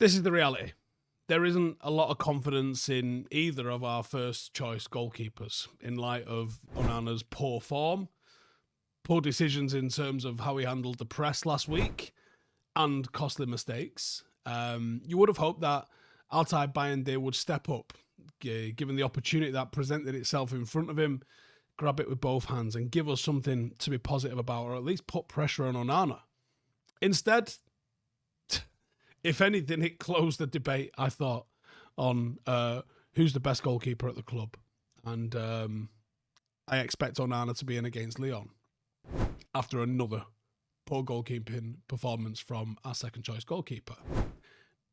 This is the reality. There isn't a lot of confidence in either of our first choice goalkeepers in light of Onana's poor form, poor decisions in terms of how he handled the press last week, and costly mistakes. You would have hoped that Altay Bayındır would step up, given the opportunity that presented itself in front of him, grab it with both hands and give us something to be positive about, or at least put pressure on Onana. Instead, if anything, it closed the debate, I thought, on who's the best goalkeeper at the club. And I expect Onana to be in against Lyon after another poor goalkeeping performance from our second choice goalkeeper.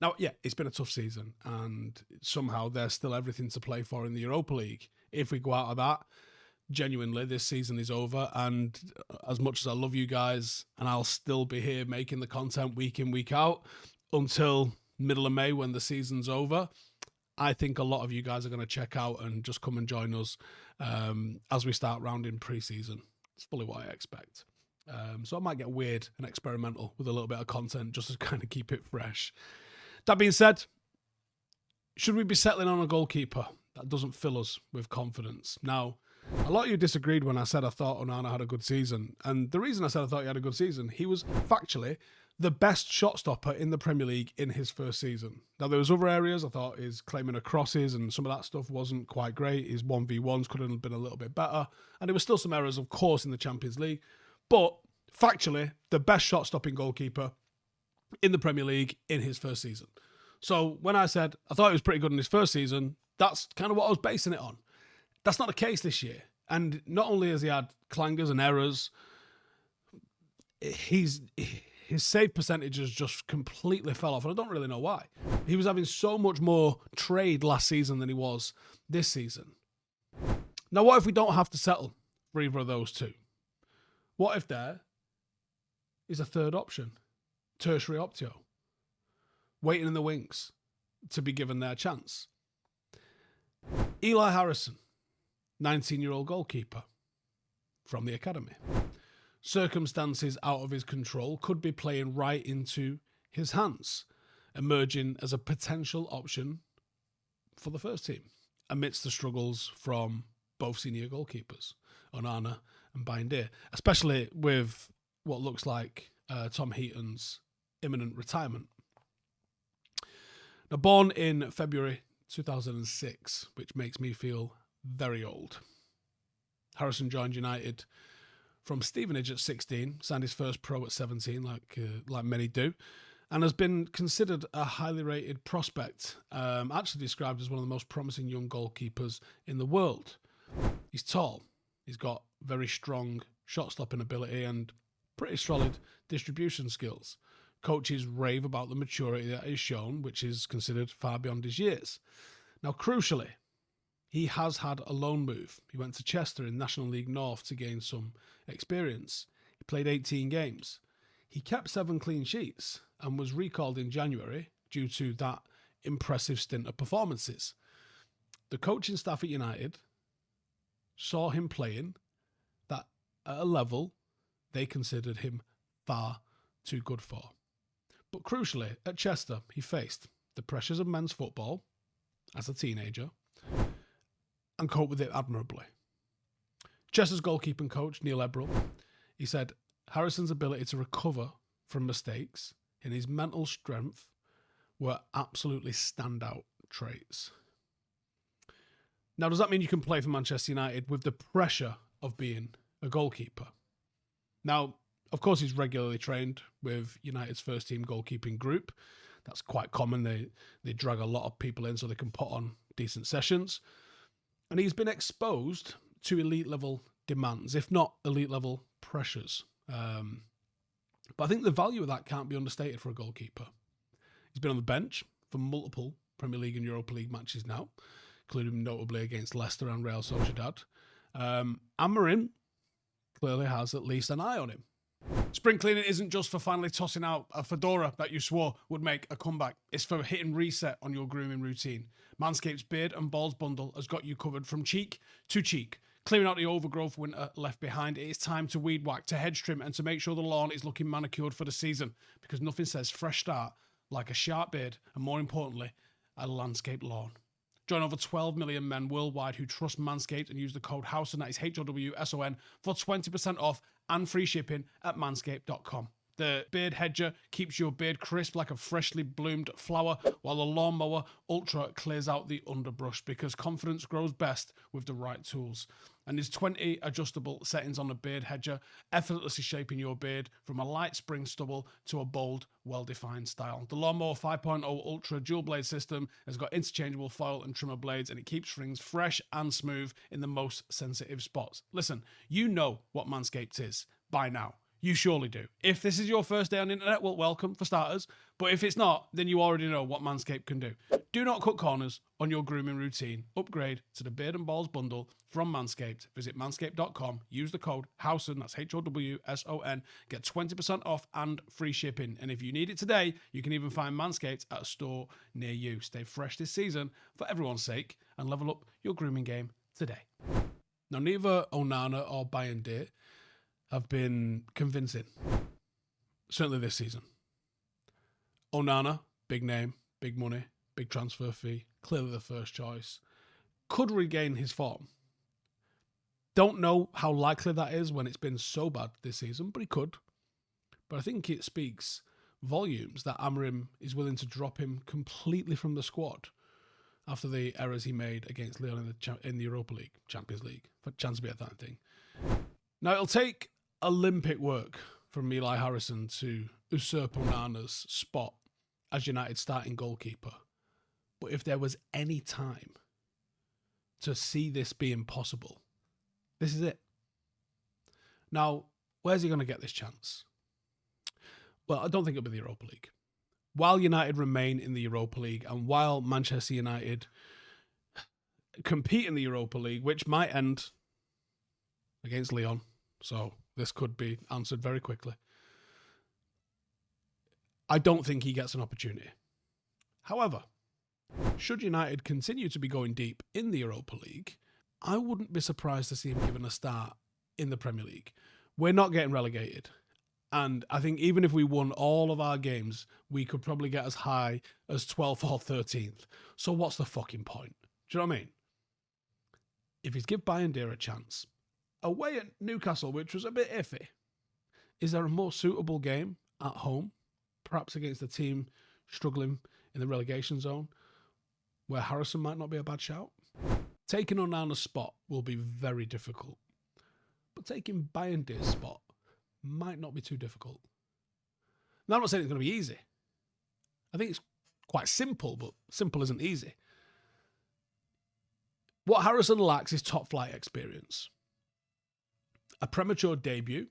Now, yeah, it's been a tough season, and somehow there's still everything to play for in the Europa League. If we go out of that, genuinely, this season is over, and as much as I love you guys, and I'll still be here making the content week in, week out, until middle of May when the season's over, I think a lot of you guys are going to check out and just come and join us as we start rounding pre-season. It's fully what I expect. So I might get weird and experimental with a little bit of content just to kind of keep it fresh. That being said, should we be settling on a goalkeeper that doesn't fill us with confidence? Now, a lot of you disagreed when I said I thought Onana had a good season. And the reason I said I thought he had a good season, he was factually the best shot stopper in the Premier League in his first season. Now, there was other areas I thought his claiming of crosses and some of that stuff wasn't quite great. His 1v1s could have been a little bit better. And there were still some errors, of course, in the Champions League. But factually, the best shot stopping goalkeeper in the Premier League in his first season. So when I said I thought he was pretty good in his first season, that's kind of what I was basing it on. That's not the case this year. And not only has he had clangers and errors, his save percentages just completely fell off. And I don't really know why. He was having so much more trade last season than he was this season. Now, what if we don't have to settle for either of those two? What if there is a third option? Tertiary optio. Waiting in the wings to be given their chance. Eli Harrison, 19-year-old goalkeeper from the academy. Circumstances out of his control could be playing right into his hands, emerging as a potential option for the first team amidst the struggles from both senior goalkeepers, Onana and Bayındır, especially with what looks like Tom Heaton's imminent retirement. Now, born in February 2006, which makes me feel very old. Harrison joined United from Stevenage at 16, signed his first pro at 17, like many do, and has been considered a highly rated prospect, actually described as one of the most promising young goalkeepers in the world. He's tall, he's got very strong shot-stopping ability and pretty solid distribution skills. Coaches rave about the maturity that he's shown, which is considered far beyond his years. Now, crucially, he has had a loan move. He went to Chester in National League North to gain some experience. He played 18 games. He kept 7 clean sheets and was recalled in January due to that impressive stint of performances. The coaching staff at United saw him playing that at a level they considered him far too good for. But crucially, at Chester, he faced the pressures of men's football as a teenager and coped with it admirably. Chester's goalkeeping coach, Neil Ebrell, he said Harrison's ability to recover from mistakes and his mental strength were absolutely standout traits. Now, does that mean you can play for Manchester United with the pressure of being a goalkeeper? Now, of course, he's regularly trained with United's first team goalkeeping group. That's quite common. They drag a lot of people in so they can put on decent sessions. And he's been exposed to elite level demands, if not elite level pressures. But I think the value of that can't be understated for a goalkeeper. He's been on the bench for multiple Premier League and Europa League matches now, including notably against Leicester and Real Sociedad. Amorim clearly has at least an eye on him. Spring cleaning isn't just for finally tossing out a fedora that you swore would make a comeback. It's for hitting reset on your grooming routine. Manscaped's Beard and Balls Bundle has got you covered from cheek to cheek. Clearing out the overgrowth winter left behind, it is time to weed whack, to hedge trim, and to make sure the lawn is looking manicured for the season. Because nothing says fresh start like a sharp beard, and more importantly, a landscaped lawn. Join over 12 million men worldwide who trust Manscaped and use the code Howson, that is Howson, for 20% off and free shipping at manscaped.com. The beard hedger keeps your beard crisp like a freshly bloomed flower, while the lawnmower Ultra clears out the underbrush, because confidence grows best with the right tools. And there's 20 adjustable settings on the beard hedger, effortlessly shaping your beard from a light spring stubble to a bold, well-defined style. The Lawnmower 5.0 Ultra dual blade system has got interchangeable foil and trimmer blades, and it keeps strings fresh and smooth in the most sensitive spots. Listen, you know what Manscaped is by now. You surely do. If this is your first day on the internet, well, welcome for starters. But if it's not, then you already know what Manscaped can do. Do not cut corners on your grooming routine. Upgrade to the Beard and Balls bundle from Manscaped. Visit manscaped.com. Use the code Howson, that's Howson. Get 20% off and free shipping. And if you need it today, you can even find Manscaped at a store near you. Stay fresh this season for everyone's sake and level up your grooming game today. Now, neither Onana or Bayern have been convincing, certainly this season. Onana, big name, big money, big transfer fee, clearly the first choice, could regain his form. Don't know how likely that is when it's been so bad this season, but he could. But I think it speaks volumes that Amorim is willing to drop him completely from the squad after the errors he made against Lyon in the Europa League, Champions League, for chance to be at that thing. Now, it'll take Olympic work from Eli Harrison to usurp Onana's spot as United's starting goalkeeper. But if there was any time to see this being possible, this is it. Now, where's he going to get this chance? Well, I don't think it'll be the Europa League. While United remain in the Europa League, and while Manchester United compete in the Europa League, which might end against Lyon, so this could be answered very quickly, I don't think he gets an opportunity. However, should United continue to be going deep in the Europa League, I wouldn't be surprised to see him given a start in the Premier League. We're not getting relegated. And I think even if we won all of our games, we could probably get as high as 12th or 13th. So what's the fucking point? Do you know what I mean? If he's give Bayern a chance, away at Newcastle, which was a bit iffy, is there a more suitable game at home, perhaps against a team struggling in the relegation zone, where Harrison might not be a bad shout? Taking Onana's spot will be very difficult, but taking Bayern's spot might not be too difficult. Now, I'm not saying it's going to be easy. I think it's quite simple, but simple isn't easy. What Harrison lacks is top flight experience. A premature debut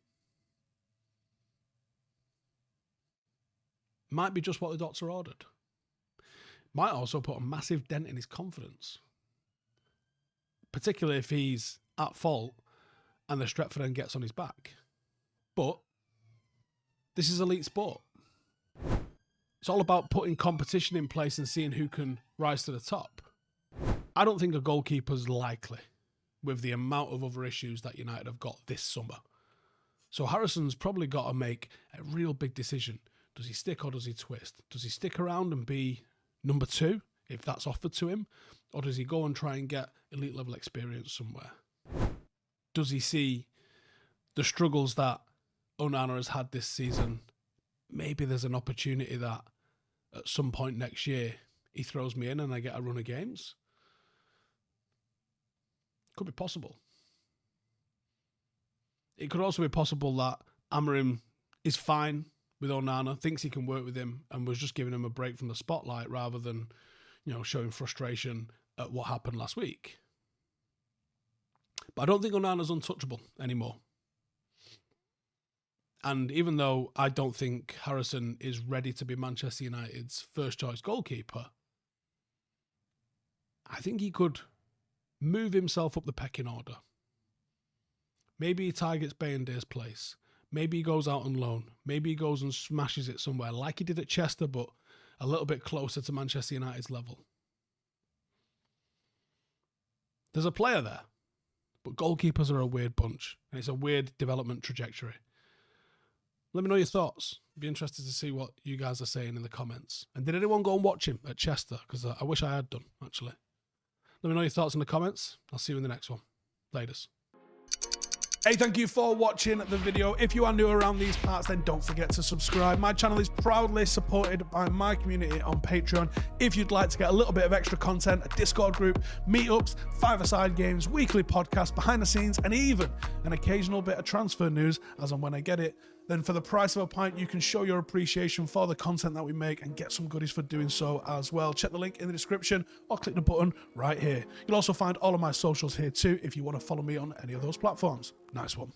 might be just what the doctor ordered. Might also put a massive dent in his confidence, particularly if he's at fault and the Stretford end gets on his back. But this is elite sport. It's all about putting competition in place and seeing who can rise to the top. I don't think a goalkeeper's likely with the amount of other issues that United have got this summer. So Harrison's probably got to make a real big decision. Does he stick or does he twist? Does he stick around and be number 2 if that's offered to him? Or does he go and try and get elite level experience somewhere? Does he see the struggles that Onana has had this season? Maybe there's an opportunity that at some point next year he throws me in and I get a run of games. Could be possible. It could also be possible that Amorim is fine with Onana, thinks he can work with him, and was just giving him a break from the spotlight rather than, showing frustration at what happened last week. But I don't think Onana's untouchable anymore. And even though I don't think Harrison is ready to be Manchester United's first choice goalkeeper, I think he could move himself up the pecking order. Maybe he targets Bayern's place. Maybe he goes out on loan. Maybe he goes and smashes it somewhere like he did at Chester, but a little bit closer to Manchester United's level. There's a player there, but goalkeepers are a weird bunch, and it's a weird development trajectory. Let me know your thoughts. Be interested to see what you guys are saying in the comments. And did anyone go and watch him at Chester? Because I wish I had done, actually. Let me know your thoughts in the comments. I'll see you in the next one. Laters. Hey, thank you for watching the video. If you are new around these parts, then don't forget to subscribe. My channel is proudly supported by my community on Patreon. If you'd like to get a little bit of extra content, a Discord group, meetups, five-a-side games, weekly podcasts, behind the scenes, and even an occasional bit of transfer news as and when I get it, then for the price of a pint, you can show your appreciation for the content that we make and get some goodies for doing so as well. Check the link in the description or click the button right here. You'll also find all of my socials here too if you want to follow me on any of those platforms. Nice one.